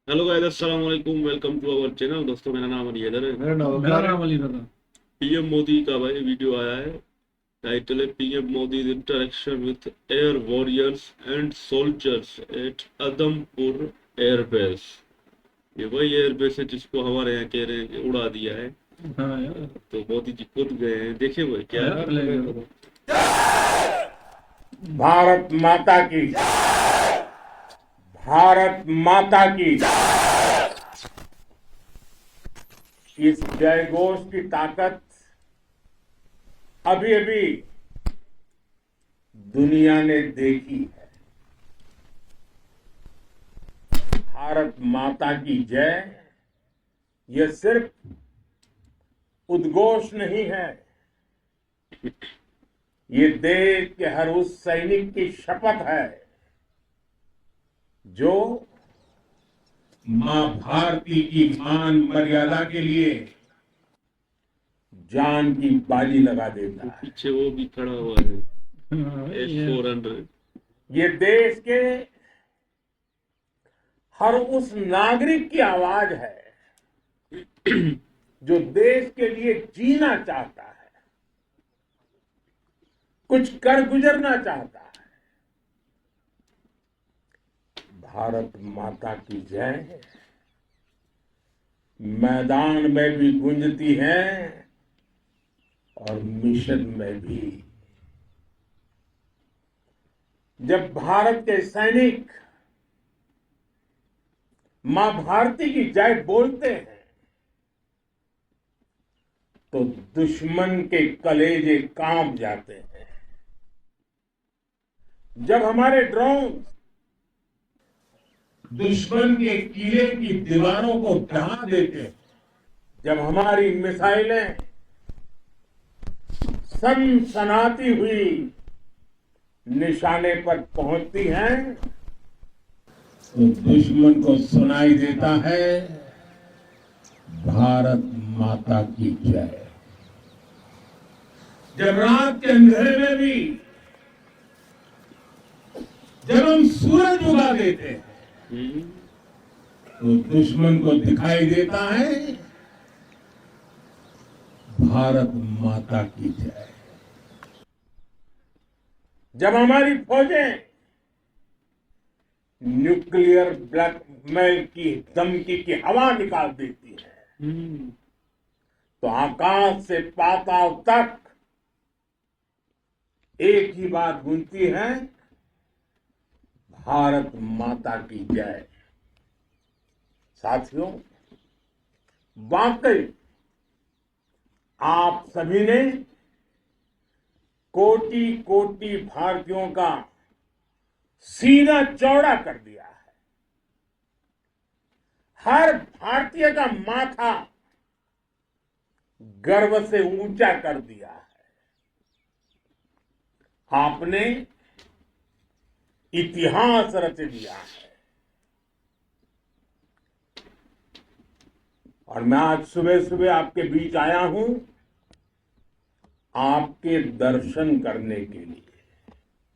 Hello guys, अस्सलाम वालेकुम। Welcome to our channel. दोस्तों, मेरा नाम अली हैदर है। मेरा नाम अली रजा। पीएम मोदी का भाई वीडियो आया है। टाइटल है PM Modi interaction with air warriors and soldiers at Adampur airbase. ये वही एयरबेस है जिसको हमारे यहाँ कह रहे हैं कि उड़ा दिया है। हाँ यार। तो मोदी जी खुद गए हैं, देखे हुए क्या आया है। प्ले करो। भारत माता की, भारत माता की। इस जय घोष की ताकत अभी अभी दुनिया ने देखी है। भारत माता की जय यह सिर्फ उद्घोष नहीं है, ये देश के हर उस सैनिक की शपथ है जो मां भारती की मान मर्यादा के लिए जान की बाजी लगा देता वो है। पीछे वो भी खड़ा हुआ है, हाँ, S-400। ये देश के हर उस नागरिक की आवाज है जो देश के लिए जीना चाहता है, कुछ कर गुजरना चाहता है। भारत माता की जय मैदान में भी गूंजती है और मिशन में भी। जब भारत के सैनिक मां भारती की जय बोलते हैं तो दुश्मन के कलेजे कांप जाते हैं। जब हमारे ड्रोन दुश्मन के किले की दीवारों को ढहा देते हैं, जब हमारी मिसाइलें सनसनाती हुई निशाने पर पहुंचती हैं तो दुश्मन को सुनाई देता है भारत माता की जय। जब रात के अंधेरे में भी जब हम सूरज उगा देते हैं हम्म। तो दुश्मन को दिखाई देता है भारत माता की जय। जब हमारी फौजें न्यूक्लियर ब्लैकमेल की धमकी की हवा निकाल देती है हम्म। तो आकाश से पाताल तक एक ही बात गूंजती है, भारत माता की जय। साथियों, वाकई आप सभी ने कोटि कोटि भारतीयों का सीना चौड़ा कर दिया है। हर भारतीय का माथा गर्व से ऊंचा कर दिया है। आपने इतिहास रच दिया है। और मैं आज सुबह सुबह आपके बीच आया हूं आपके दर्शन करने के लिए।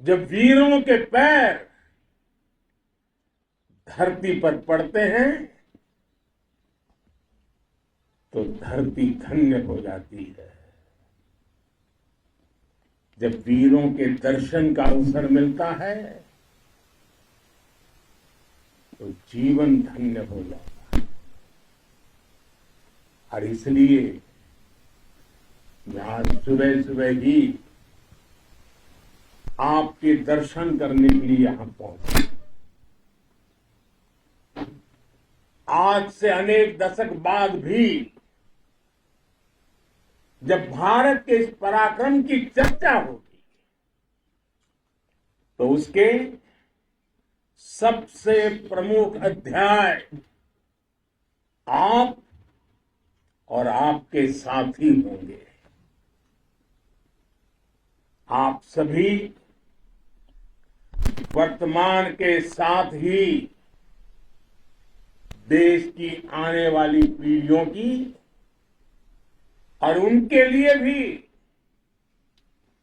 जब वीरों के पैर धरती पर पड़ते हैं तो धरती धन्य हो जाती है। जब वीरों के दर्शन का अवसर मिलता है तो जीवन धन्य हो जाता है। और इसलिए मैं आज सुबह सुबह ही आपके दर्शन करने के लिए यहां पहुंचा। आज से अनेक दशक बाद भी जब भारत के इस पराक्रम की चर्चा होगी तो उसके सबसे प्रमुख अध्याय आप और आपके साथी होंगे। आप सभी वर्तमान के साथ ही देश की आने वाली पीढ़ियों की और उनके लिए भी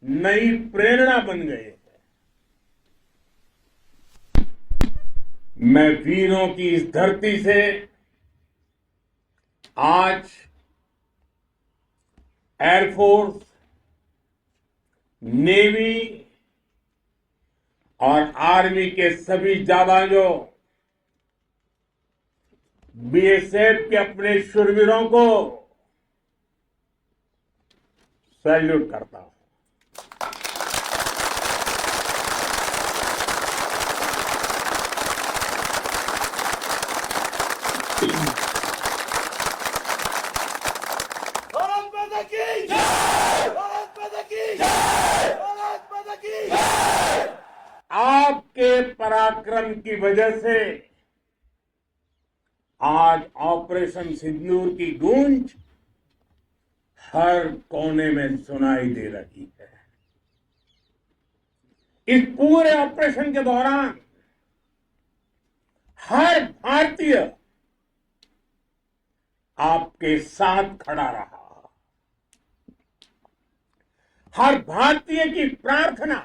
नई प्रेरणा बन गए हैं। मैं वीरों की इस धरती से आज एयरफोर्स, नेवी और आर्मी के सभी जाबाजों, बीएसएफ के अपने शूरवीरों को सैल्यूट करता हूं। भारत माता की जय! भारत माता की जय! भारत माता की जय! आपके पराक्रम की वजह से आज ऑपरेशन सिंदूर की गूंज हर कोने में सुनाई दे रही है। इस पूरे ऑपरेशन के दौरान हर भारतीय आपके साथ खड़ा रहा। हर भारतीय की प्रार्थना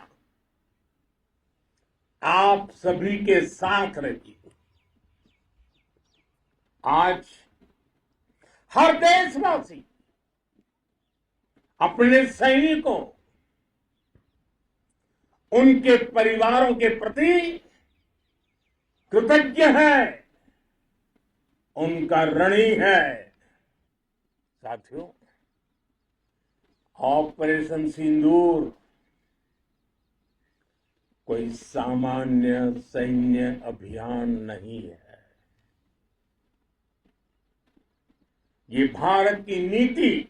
आप सभी के साथ रही। आज हर देशवासी अपने सैनिकों, उनके परिवारों के प्रति कृतज्ञ है, उनका ऋणी है। साथियों, ऑपरेशन सिंदूर कोई सामान्य सैन्य अभियान नहीं है। ये भारत की नीति,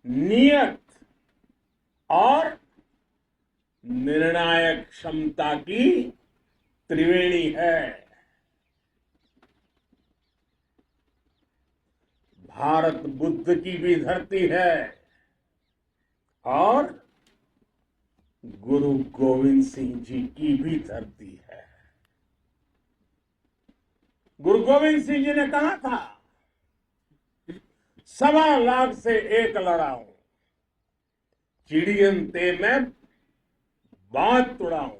नियत और निर्णायक क्षमता की त्रिवेणी है। भारत बुद्ध की भी धरती है और गुरु गोविंद सिंह जी की भी धरती है। गुरु गोविंद सिंह जी ने कहा था, 1.25 से एक लड़ाऊं, चिड़ियन ते मैं बात तुड़ाऊं,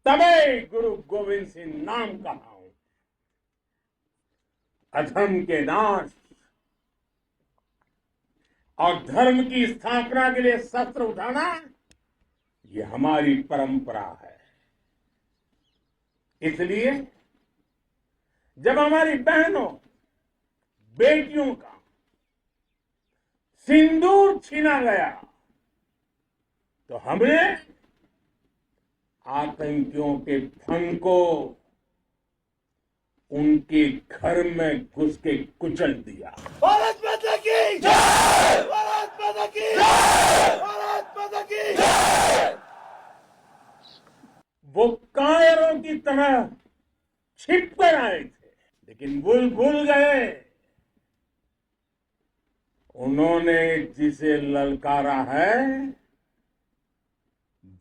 तबे गुरु गोविंद सिंह नाम कहाऊं। अधर्म के नाश और धर्म की स्थापना के लिए शस्त्र उठाना, ये हमारी परंपरा है। इसलिए जब हमारी बहनों, बेटियों का सिंदूर छीना गया, तो हमने आतंकियों के फन को उनके घर में घुस के कुचल दिया। भारत माता की जय! भारत माता की जय! भारत माता की जय! वो कायरों की तरह छिप कर आए थे, लेकिन भूल गए उन्होंने जिसे ललकारा है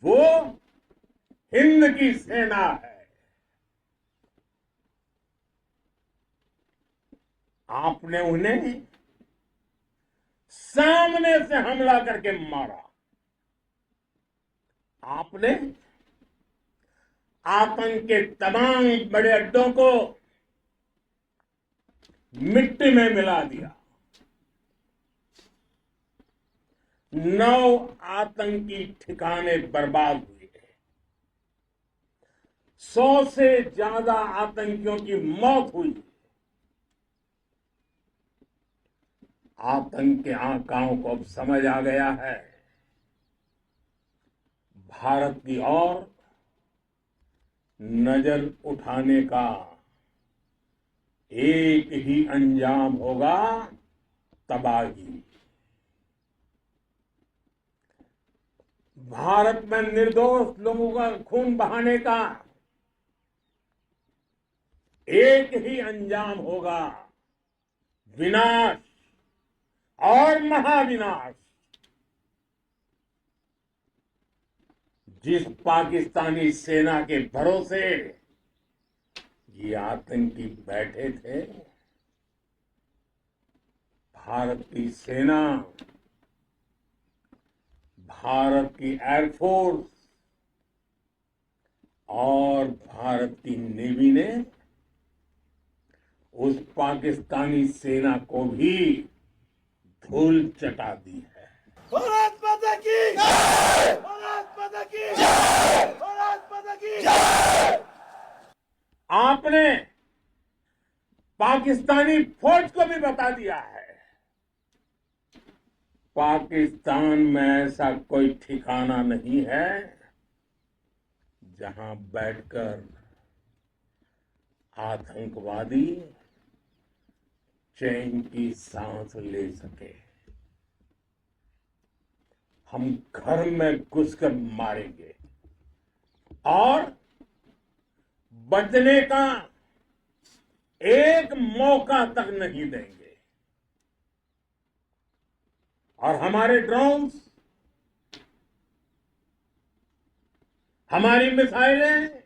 वो हिंद की सेना है। आपने उन्हें सामने से हमला करके मारा। आपने आतंक के तमाम बड़े अड्डों को मिट्टी में मिला दिया। 9 आतंकी ठिकाने बर्बाद हुए। 100 से ज्यादा आतंकियों की मौत हुई। आतंक के आकाओं को अब समझ आ गया है, भारत की ओर नजर उठाने का एक ही अंजाम होगा, तबाही। भारत में निर्दोष लोगों का खून बहाने का एक ही अंजाम होगा, विनाश और महाविनाश। जिस पाकिस्तानी सेना के भरोसे ये आतंकी बैठे थे, भारत की सेना, भारत की एयरफोर्स और भारत की नेवी ने उस पाकिस्तानी सेना को भी धूल चटा दी है। भारत माता की जय! भारत माता की जय! भारत माता की जय! आपने पाकिस्तानी फौज को भी बता दिया है, पाकिस्तान में ऐसा कोई ठिकाना नहीं है जहां बैठकर आतंकवादी चैन की सांस ले सके। हम घर में घुसकर मारेंगे और बचने का एक मौका तक नहीं देंगे। और हमारे ड्रोन्स, हमारी मिसाइलें,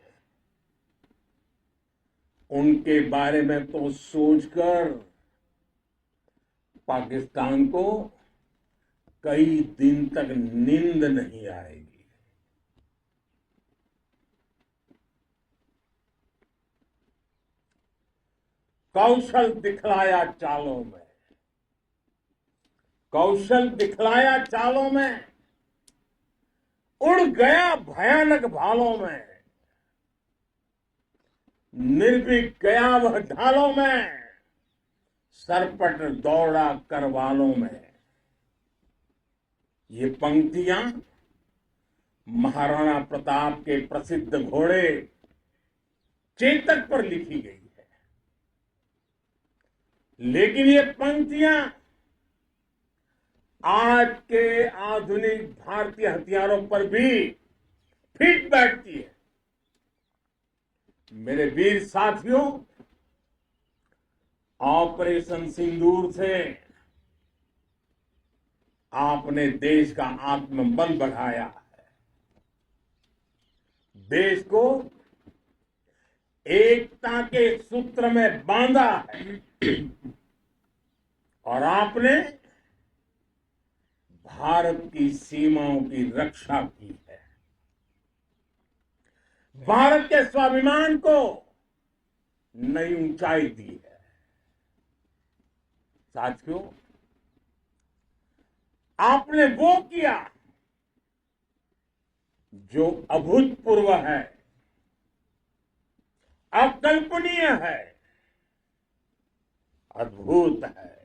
उनके बारे में तो सोचकर पाकिस्तान को कई दिन तक नींद नहीं आएगी। कौशल दिखलाया चालों में, कौशल दिखलाया चालों में, उड़ गया भयानक भालों में, निर्भीक गया वह ढालों में, सरपट दौड़ा करवालों में। ये पंक्तियां महाराणा प्रताप के प्रसिद्ध घोड़े चेतक पर लिखी गई है, लेकिन ये पंक्तियां आज के आधुनिक भारतीय हथियारों पर भी फिट बैठती है। मेरे वीर साथियों, ऑपरेशन सिंदूर से आपने देश का आत्मबल बढ़ाया है, देश को एकता के सूत्र में बांधा है और आपने भारत की सीमाओं की रक्षा की है। भारत के स्वाभिमान को नई ऊंचाई दी है। साथियों, आपने वो किया जो अभूतपूर्व है, अकल्पनीय है, अद्भुत है।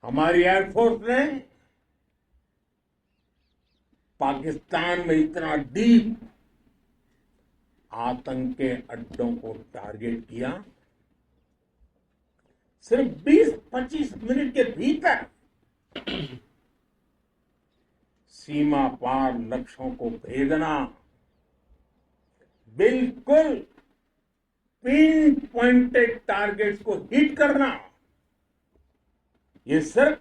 हमारी एयरफोर्स ने पाकिस्तान में इतना डीप आतंक के अड्डों को टारगेट किया, सिर्फ 20-25 मिनट के भीतर सीमा पार लक्ष्यों को भेदना, बिल्कुल पिन पॉइंटेड टारगेट्स को हिट करना, ये सिर्फ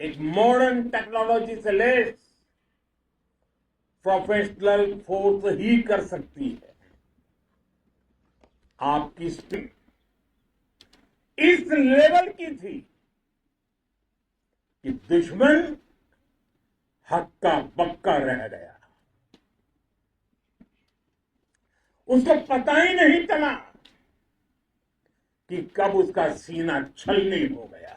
एक मॉडर्न टेक्नोलॉजी से लैस प्रोफेशनल फोर्स ही कर सकती है। आपकी स्पीड इस लेवल की थी कि दुश्मन हक्का बक्का रह गया, उसको पता ही नहीं चला कि कब उसका सीना छलनी हो गया।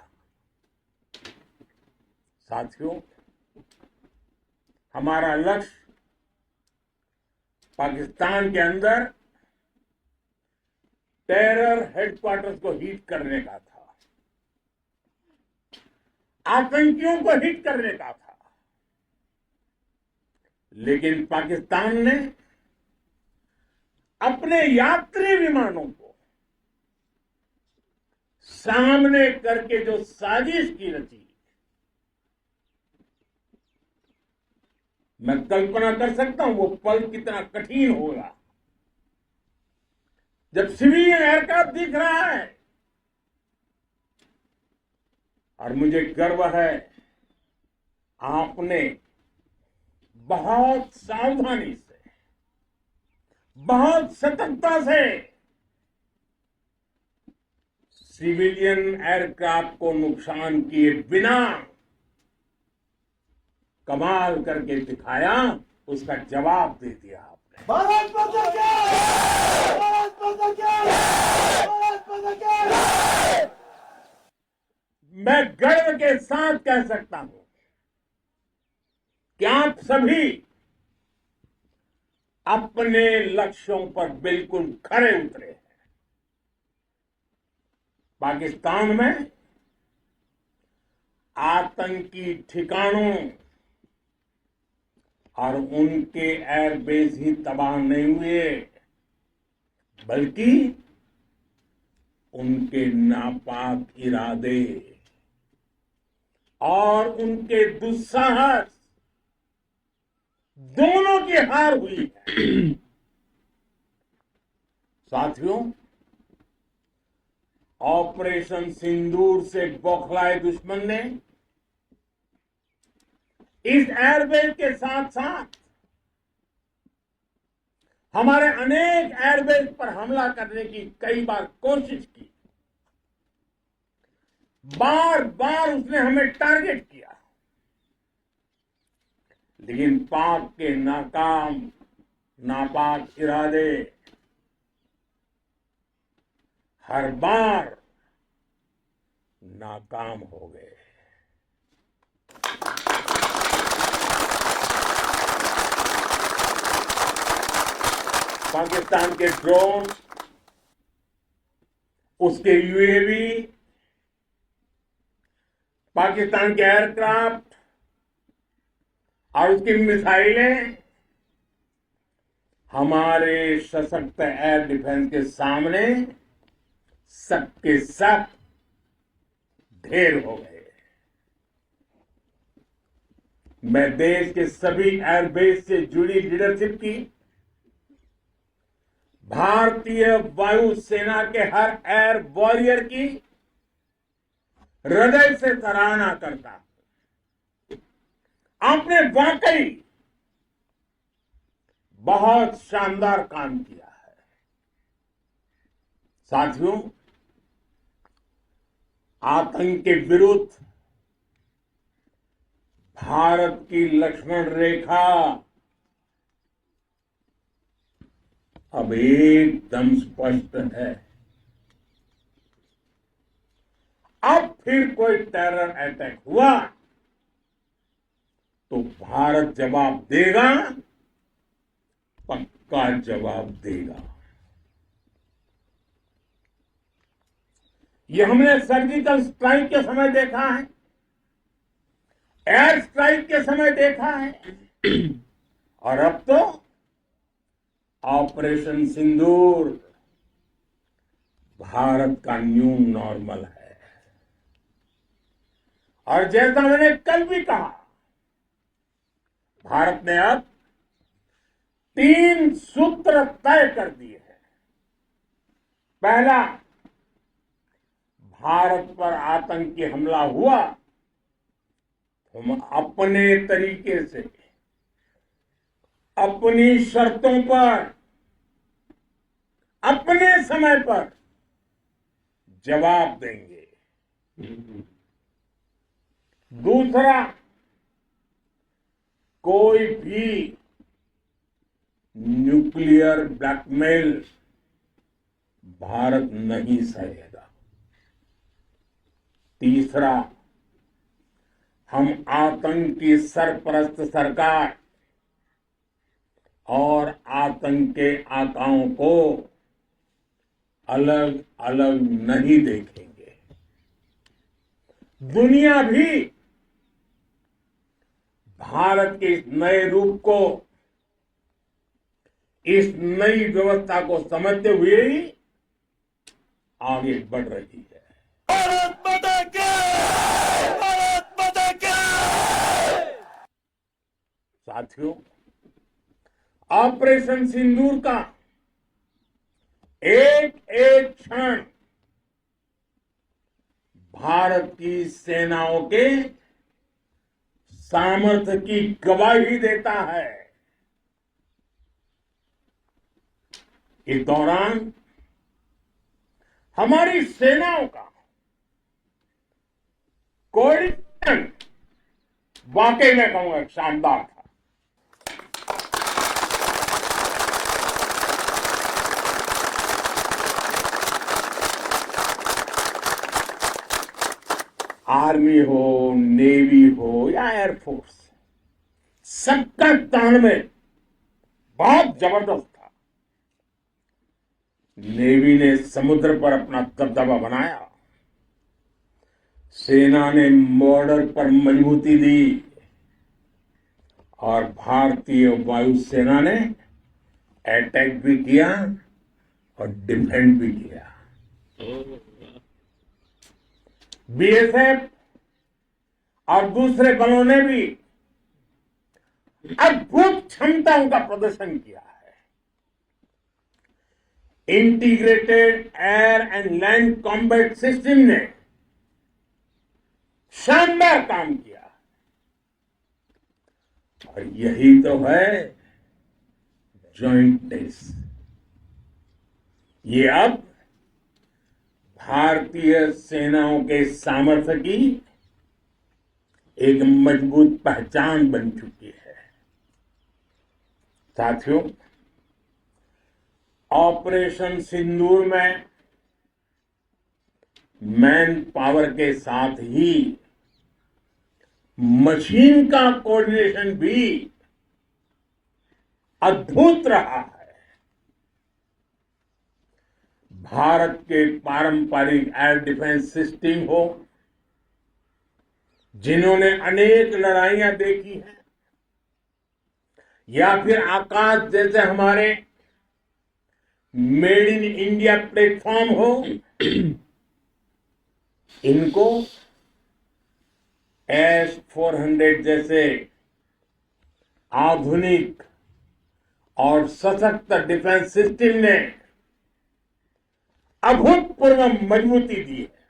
साथियों, हमारा लक्ष्य पाकिस्तान के अंदर टेरर हेडक्वार्टर्स को हिट करने का था, आतंकियों को हिट करने का था, लेकिन पाकिस्तान ने अपने यात्री विमानों को सामने करके जो साजिश की रची, मैं कल्पना कर सकता हूं वो पल कितना कठिन होगा जब सिविलियन एयरक्राफ्ट दिख रहा है। और मुझे गर्व है, आपने बहुत सावधानी से, बहुत सतर्कता से सिविलियन एयरक्राफ्ट को नुकसान किए बिना कमाल करके दिखाया उसका जवाब दे दिया आपने। भारत माता की जय! भारत माता की जय! भारत माता की जय! मैं गर्व के साथ कह सकता हूं कि आप सभी अपने लक्ष्यों पर बिल्कुल खरे उतरे हैं। पाकिस्तान में आतंकी ठिकानों और उनके एयरबेस ही तबाह नहीं हुए, बल्कि उनके नापाक इरादे और उनके दुस्साहस दोनों की हार हुई है। साथियों, ऑपरेशन सिंदूर से बौखलाए दुश्मन ने इस एयरबेस के साथ साथ हमारे अनेक एयरबेस पर हमला करने की कई बार कोशिश की। बार बार उसने हमें टारगेट किया, लेकिन पाक के नापाक इरादे हर बार नाकाम हो गए। पाकिस्तान के ड्रोन, उसके यूएवी, पाकिस्तान के एयरक्राफ्ट और उसकी मिसाइलें हमारे सशक्त एयर डिफेंस के सामने सबके सब ढेर हो गए। मैं देश के सभी एयरबेस से जुड़ी लीडरशिप की, भारतीय वायुसेना के हर एयर वॉरियर की हृदय से सराहना करता हूं। आपने वाकई बहुत शानदार काम किया है। साथियों, आतंक के विरुद्ध भारत की लक्ष्मण रेखा अब एकदम स्पष्ट है। अब फिर कोई टेरर अटैक हुआ तो भारत जवाब देगा, पक्का जवाब देगा। ये हमने सर्जिकल स्ट्राइक के समय देखा है, एयर स्ट्राइक के समय देखा है, और अब तो ऑपरेशन सिंदूर भारत का न्यू नॉर्मल है। और जैसा मैंने कल भी कहा, भारत ने अब 3 सूत्र तय कर दिए हैं। पहला, भारत पर आतंकी हमला हुआ, हम अपने तरीके से, अपनी शर्तों पर, अपने समय पर जवाब देंगे। दूसरा, कोई भी न्यूक्लियर ब्लैकमेल भारत नहीं सहेगा। तीसरा, हम आतंक की सरपरस्त सरकार और आतंक के आकाओं को अलग अलग नहीं देखेंगे। दुनिया भी भारत के इस नए रूप को, इस नई व्यवस्था को समझते हुए ही आगे बढ़ रही है। भारत माता की जय! भारत माता की जय! साथियों, ऑपरेशन सिंदूर का एक एक क्षण भारत की सेनाओं के सामर्थ्य की गवाही देता है। इस दौरान हमारी सेनाओं का कोऑर्डिनेशन वाकई में कहूंगा शानदार था। आर्मी हो, नेवी हो या एयरफोर्स, सबका तालमेल बहुत जबरदस्त था। नेवी ने समुद्र पर अपना दबदबा बनाया, सेना ने बॉर्डर पर मजबूती दी और भारतीय वायुसेना ने अटैक भी किया और डिफेंड भी किया। ओ, बीएसएफ और दूसरे बलों ने भी अद्भुत क्षमताओं का प्रदर्शन किया है। Integrated air and land combat system ने शानदार काम किया और यही तो है जॉइंटनेस। ये अब भारतीय सेनाओं के सामर्थ्य की एक मजबूत पहचान बन चुकी है। साथियों, ऑपरेशन सिंदूर में मैन पावर के साथ ही मशीन का कोऑर्डिनेशन भी अद्भुत रहा है। भारत के पारंपरिक एयर डिफेंस सिस्टम हो, जिन्होंने अनेक लड़ाइयां देखी हैं, या फिर आकाश जैसे हमारे मेड इन इंडिया प्लेटफॉर्म हो, इनको S-400 जैसे आधुनिक और सशक्त डिफेंस सिस्टम ने अभूतपूर्व मजबूती दी है।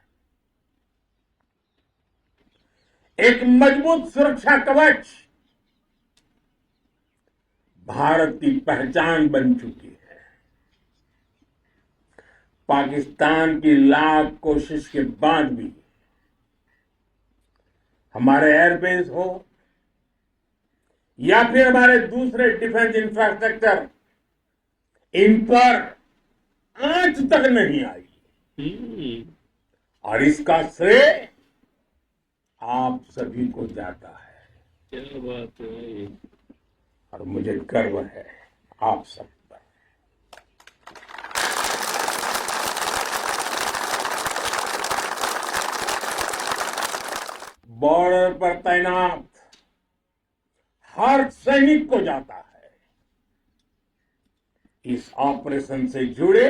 एक मजबूत सुरक्षा कवच भारत की पहचान बन चुकी है। पाकिस्तान की लाख कोशिश के बाद भी हमारे एयरबेस हो या फिर हमारे दूसरे डिफेंस इंफ्रास्ट्रक्चर, इन पर आज तक नहीं आई और इसका श्रेय आप सभी को जाता है। क्या बात है भाई। और मुझे गर्व है आप सब पर। बॉर्डर पर तैनात हर सैनिक को जाता है। इस ऑपरेशन से जुड़े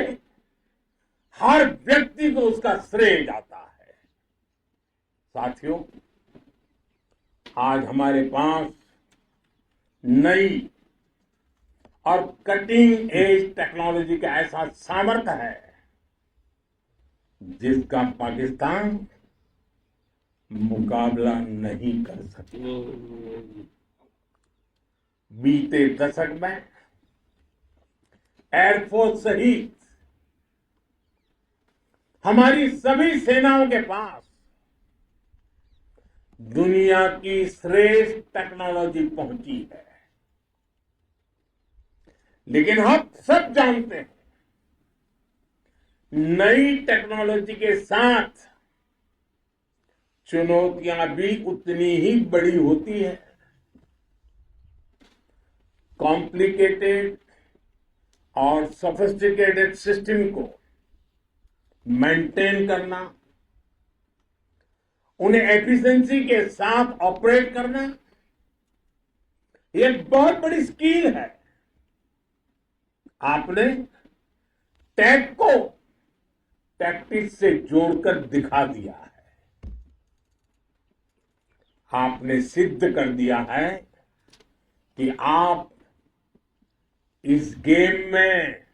हर व्यक्ति को उसका श्रेय जाता है। साथियों, आज हमारे पास नई और कटिंग एज टेक्नोलॉजी का ऐसा सामर्थ्य है जिसका पाकिस्तान मुकाबला नहीं कर सकता। बीते दशक में एयरफोर्स सहित हमारी सभी सेनाओं के पास दुनिया की श्रेष्ठ टेक्नोलॉजी पहुंची है। लेकिन हम सब जानते हैं, नई टेक्नोलॉजी के साथ चुनौतियां भी उतनी ही बड़ी होती है। कॉम्प्लिकेटेड और सोफिस्टिकेटेड सिस्टम को मेंटेन करना, उन्हें एफिशिएंसी के साथ ऑपरेट करना, यह बहुत बड़ी स्किल है। आपने टैग को टैक्टिक्स से जोड़कर दिखा दिया है। आपने सिद्ध कर दिया है कि आप इस गेम में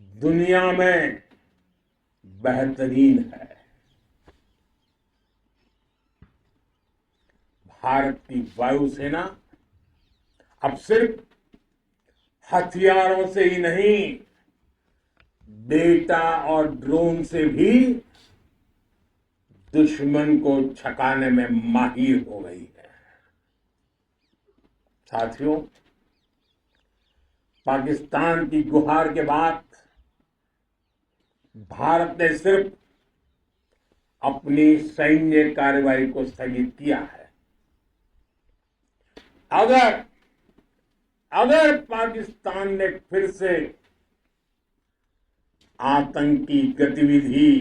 दुनिया में बेहतरीन है। भारत की वायुसेना अब सिर्फ हथियारों से ही नहीं, डेटा और ड्रोन से भी दुश्मन को छकाने में माहिर हो गई है। साथियों, पाकिस्तान की गुहार के बाद भारत ने सिर्फ अपनी सैन्य कार्रवाई को स्थगित किया है। अगर पाकिस्तान ने फिर से आतंकी गतिविधि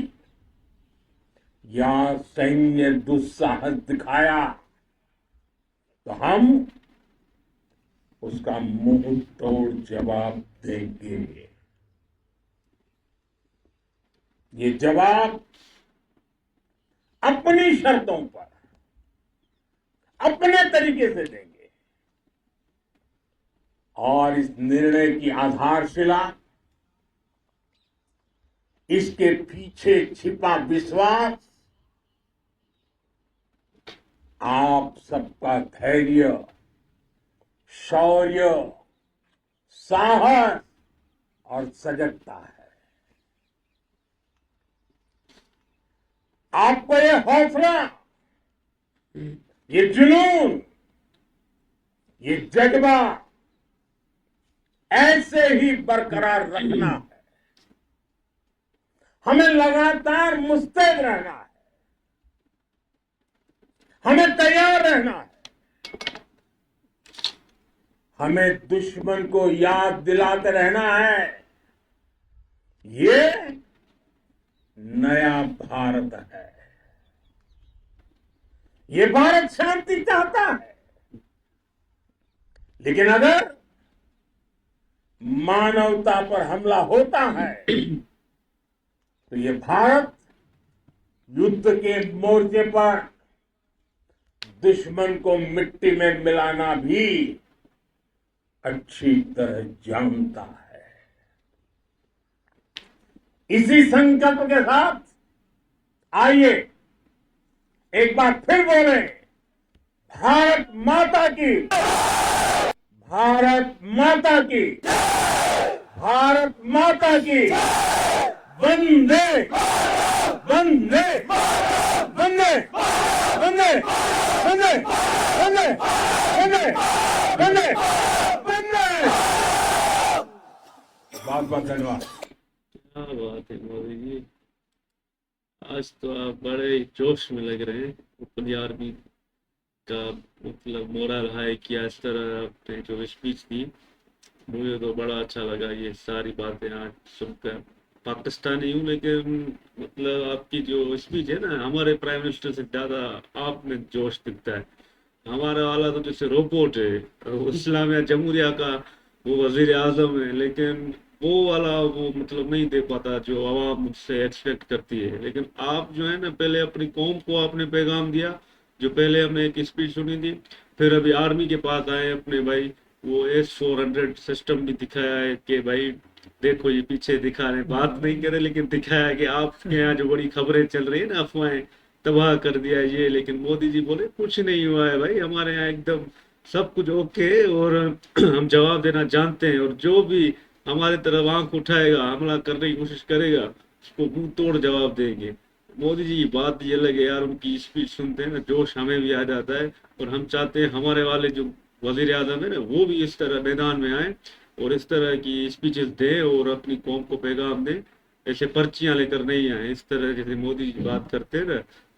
या सैन्य दुस्साहस दिखाया तो हम उसका मुंह तोड़ जवाब देंगे। ये जवाब अपनी शर्तों पर अपने तरीके से देंगे और इस निर्णय की आधारशिला इसके पीछे छिपा विश्वास आप सबका धैर्य, शौर्य, साहस और सजगता है। आपको ये हौसला, ये जुनून, ये जज्बा ऐसे ही बरकरार रखना है। हमें लगातार मुस्तैद रहना है, हमें तैयार रहना है, हमें दुश्मन को याद दिलाते रहना है ये नया भारत है। ये भारत शांति चाहता है, लेकिन अगर मानवता पर हमला होता है तो ये भारत युद्ध के मोर्चे पर दुश्मन को मिट्टी में मिलाना भी अच्छी तरह जानता है। इसी संकल्प के साथ आइए एक बार फिर बोले, भारत माता की, भारत माता की, भारत माता की, वंदे वंदे वंदे वंदे वंदे वंदे वंदे वंदे वंदे। बहुत बहुत धन्यवाद। क्या बात है मोदी जी, आज तो आप बड़े ही जोश में लग रहे हैं। अपनी आर्मी का मतलब मोरल हाई किया, इस तरह आपने जो स्पीच दी, मुझे तो बड़ा अच्छा लगा ये सारी बातें आज सुनकर। पाकिस्तानी हूँ लेकिन मतलब आपकी जो स्पीच है ना, हमारे प्राइम मिनिस्टर से ज़्यादा आप में जोश दिखता है। हमारा वाला तो जैसे रोबोट है, इस्लामिया जमहूरिया का वो वजीर आजम है, लेकिन वो वाला वो मतलब नहीं दे पाता जो आवाम मुझसे एक्सपेक्ट करती है। लेकिन आप जो है ना, पहले अपनी कौम को आपने पैगाम दिया, जो पहले हमने एक स्पीच सुनी थी, फिर अभी आर्मी के पास आए अपने भाई, वो S-400 सिस्टम भी दिखाया है कि भाई देखो ये पीछे दिखा रहे, बात नहीं करे लेकिन दिखाया कि आपके यहाँ जो बड़ी खबरें चल रही है ना, अफवाहें, तबाह कर दिया ये। लेकिन मोदी जी बोले कुछ नहीं हुआ है भाई, हमारे यहाँ एकदम सब कुछ ओके है और हम जवाब देना जानते हैं, और जो भी हमारे तरफ आंख उठाएगा, हमला करने की कोशिश करेगा, उसको मुंह तोड़ जवाब देंगे। मोदी जी की बात ये लगे यार, उनकी स्पीच सुनते हैं ना, जोश हमें भी आ जाता है। और हम चाहते हैं हमारे वाले जो वजीर आजम है ना, वो भी इस तरह मैदान में आए और इस तरह की स्पीचेस दें और अपनी कौम को पैगाम दें, ऐसे पर्चियां लेकर नहीं आए। इस तरह जैसे मोदी जी बात करते हैं ना,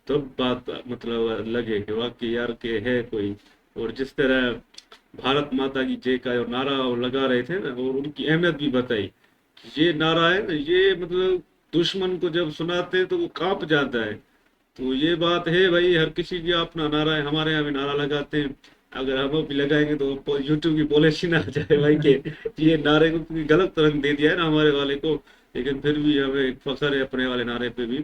तब बात मतलब लगे कि वाकई यार के है कोई। और जिस तरह भारत माता की जय का नारा वो लगा रहे थे ना, और उनकी अहमियत भी बताई। ये नारा है ना, ये मतलब दुश्मन को जब सुनाते हैं तो वो कांप जाता है। तो ये बात है भाई, हर किसी की अपना नारा है। हमारे यहाँ भी नारा लगाते हैं, अगर हम भी लगाएंगे तो यूट्यूब की पॉलिसी ना आ जाए भाई के ये नारे को क्योंकि गलत रंग दे दिया है ना हमारे वाले को। लेकिन फिर भी हमें फख्र है अपने वाले नारे पे भी,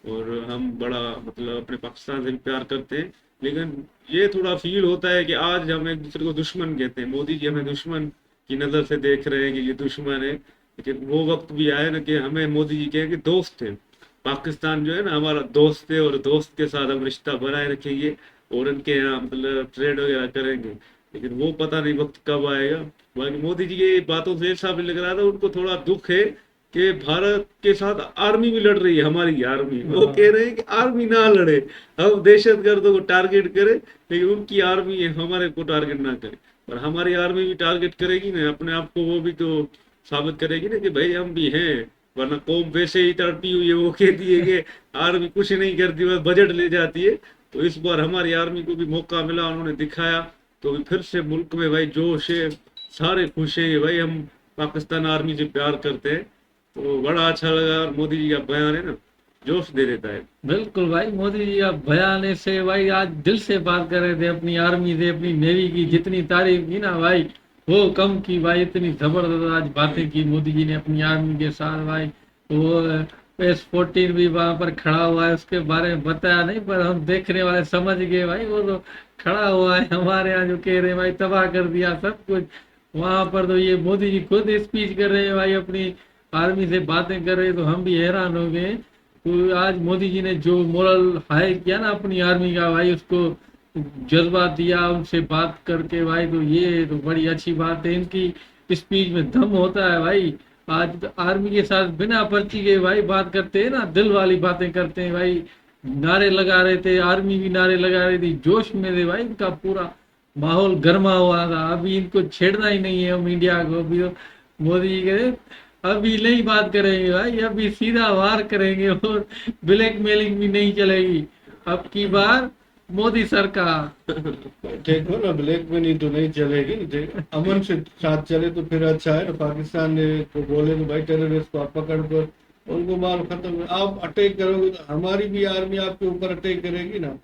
और हम बड़ा मतलब अपने पाकिस्तान से भी प्यार करते हैं। लेकिन ये थोड़ा फील होता है कि आज हम एक दूसरे को दुश्मन कहते हैं। मोदी जी हमें दुश्मन की नज़र से देख रहे हैं कि ये दुश्मन है, लेकिन वो वक्त भी आया ना कि हमें मोदी जी कहें कि दोस्त है। पाकिस्तान जो है ना हमारा दोस्त है, और दोस्त के साथ हम रिश्ता बनाए रखेंगे और उनके यहाँ मतलब ट्रेड वगैरह करेंगे। लेकिन वो पता नहीं वक्त कब आएगा। बाकी मोदी जी की बातों से ऐसा भी लग रहा था उनको थोड़ा दुख है कि भारत के साथ आर्मी भी लड़ रही है, हमारी आर्मी। वो कह रहे हैं कि आर्मी ना लड़े, हम दहशतगर्दों को टारगेट करें, लेकिन उनकी आर्मी है हमारे को टारगेट ना करे। और हमारी आर्मी भी टारगेट करेगी ना अपने आप को, वो भी तो साबित करेगी ना कि भाई हम भी हैं, वरना कौम वैसे ही तड़पी हुई है, वो कहती है कि आर्मी कुछ नहीं करती, बस बजट ले जाती है। तो इस बार हमारी आर्मी को भी मौका मिला, उन्होंने दिखाया, तो फिर से मुल्क में भाई जोश है, सारे खुश हैं भाई, हम पाकिस्तान आर्मी से प्यार करते हैं। तो बड़ा अच्छा लगा, और मोदी जी का बयान है ना, जोश दे देता है। बिल्कुल भाई, मोदी जी का बयान से भाई आज दिल से बात कर रहे थे, अपनी आर्मी से, अपनी नेवी की जितनी तारीफ की ना भाई वो कम की भाई, इतनी जबरदस्त आज बातें की मोदी जी ने अपनी आर्मी के साथ भाई। वो S-14 भी वहां पर खड़ा हुआ है, उसके बारे में बताया नहीं, पर हम देखने वाले समझ गए भाई, वो तो खड़ा हुआ है हमारे यहाँ, जो कह रहे हैं भाई तबाह कर दिया सब कुछ। वहां पर तो ये मोदी जी खुद स्पीच कर रहे हैं भाई, अपनी आर्मी से बातें कर रहे हैं, तो हम भी हैरान हो गए। तो आज मोदी जी ने जो मोरल हाई किया ना अपनी आर्मी का भाई, उसको जज्बा दिया उनसे बात करके भाई, तो ये तो बड़ी अच्छी बात है। इनकी स्पीच में दम होता है भाई। आज तो आर्मी के साथ बिना पर्ची के भाई बात करते हैं ना, दिल वाली बातें करते हैं भाई। नारे लगा रहे थे, आर्मी भी नारे लगा रही थी, जोश में थे भाई, इनका पूरा माहौल गर्मा हुआ था। अभी इनको छेड़ना ही नहीं है हम इंडिया को, अभी तो मोदी जी कहे अभी नहीं बात करेंगे भाई, अभी सीधा वार करेंगे, और ब्लैकमेलिंग भी नहीं चलेगी अब की बार मोदी सरकार। देखो ना, ब्लैक में नहीं तो नहीं चलेगी। अमन से साथ चले तो फिर अच्छा है ना। पाकिस्तान ने तो बोले तो भाई टेररिस्ट को आप पकड़ कर उनको मार खत्म। आप अटैक करोगे तो हमारी भी आर्मी आपके ऊपर अटैक करेगी ना।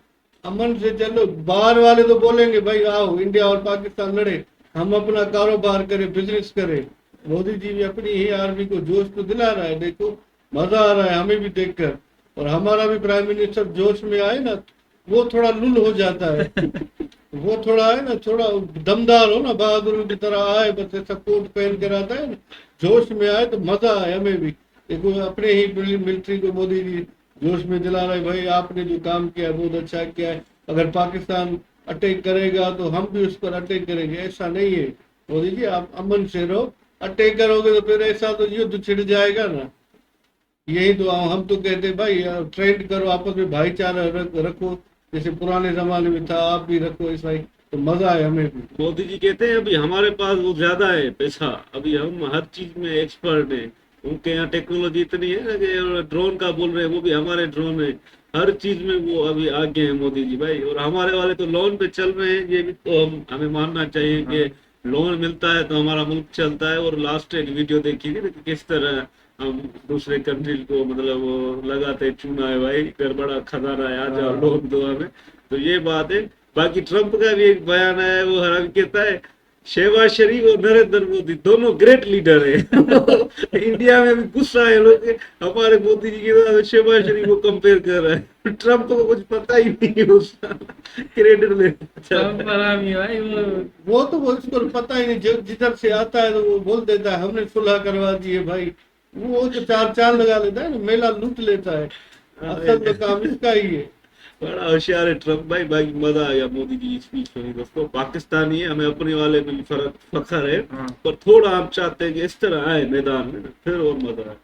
अमन से चलो, बाहर वाले तो बोलेंगे भाई आओ इंडिया और पाकिस्तान लड़े, हम अपना कारोबार करें, बिजनेस करें। मोदी जी भी अपनी ही आर्मी को जोश तो दिला रहा है, देखो मजा आ रहा है हमें भी देखकर। और हमारा भी प्राइम मिनिस्टर जोश में आए ना, वो थोड़ा लुल हो जाता है। वो थोड़ा है ना, थोड़ा दमदार हो ना, बहादुर की तरह आए, बस ऐसा कोट पहन कर आता है ना, जोश में आए तो मजा आए हमें भी। देखो अपने ही मिलिट्री को मोदी जी जोश में दिला रहे, भाई आपने जो काम किया है बहुत अच्छा किया है, अगर पाकिस्तान अटैक करेगा तो हम भी उस पर अटैक करेंगे। ऐसा नहीं है मोदी जी, आप अमन से रहो। अटैक करोगे तो फिर ऐसा तो युद्ध छिड़ जाएगा ना। यही तो हम तो कहते भाई ट्रेंड करो, आपस में भाईचारा रखो, जैसे पुराने जमाने में था, आप भी रखो ऐसा ही, तो मजा आए हमें भी। मोदी जी कहते हैं अभी हमारे पास वो ज्यादा है पैसा, अभी हम हर चीज में एक्सपर्ट हैं। उनके यहाँ टेक्नोलॉजी इतनी है ना कि ड्रोन का बोल रहे हैं, वो भी हमारे ड्रोन है, हर चीज में वो अभी आगे हैं मोदी जी भाई। और हमारे वाले तो लोन पे चल रहे हैं, ये भी तो हमें मानना चाहिए कि लोन मिलता है तो हमारा मुल्क चलता है। और लास्ट एक वीडियो देखी थी कि किस तरह हम दूसरे कंट्री को मतलब वो लगाते चूना है भाई, गड़बड़ा खजाना है, आ जाओ लोन दो हमें। तो ये बात है। बाकी ट्रम्प का भी एक बयान है, वो हर कहता है शहबाज शरीफ और नरेंद्र मोदी दोनों ग्रेट लीडर है। इंडिया में भी गुस्सा है लोग, हमारे मोदी जी के साथ शहबाज शरीफ को कंपेयर कर रहा है। ट्रम्प को कुछ पता ही नहीं, उसका क्रेडिट ले भाई वो तो वो इसको पता ही नहीं, जिधर से आता है तो वो बोल देता है हमने सुलह करवा दी है भाई। वो जो चार चांद लगा लेता है ना, मेला लूट लेता है, असल तो काम इसका ही है। बड़ा होशियार है ट्रम्प भाई। बाकी मजा आया मोदी की स्पीच में। दोस्तों पाकिस्तानी है, हमें अपने वाले में भी फर्क फखर है, पर थोड़ा हम चाहते हैं कि इस तरह आए मैदान में ना, फिर और मजा आए।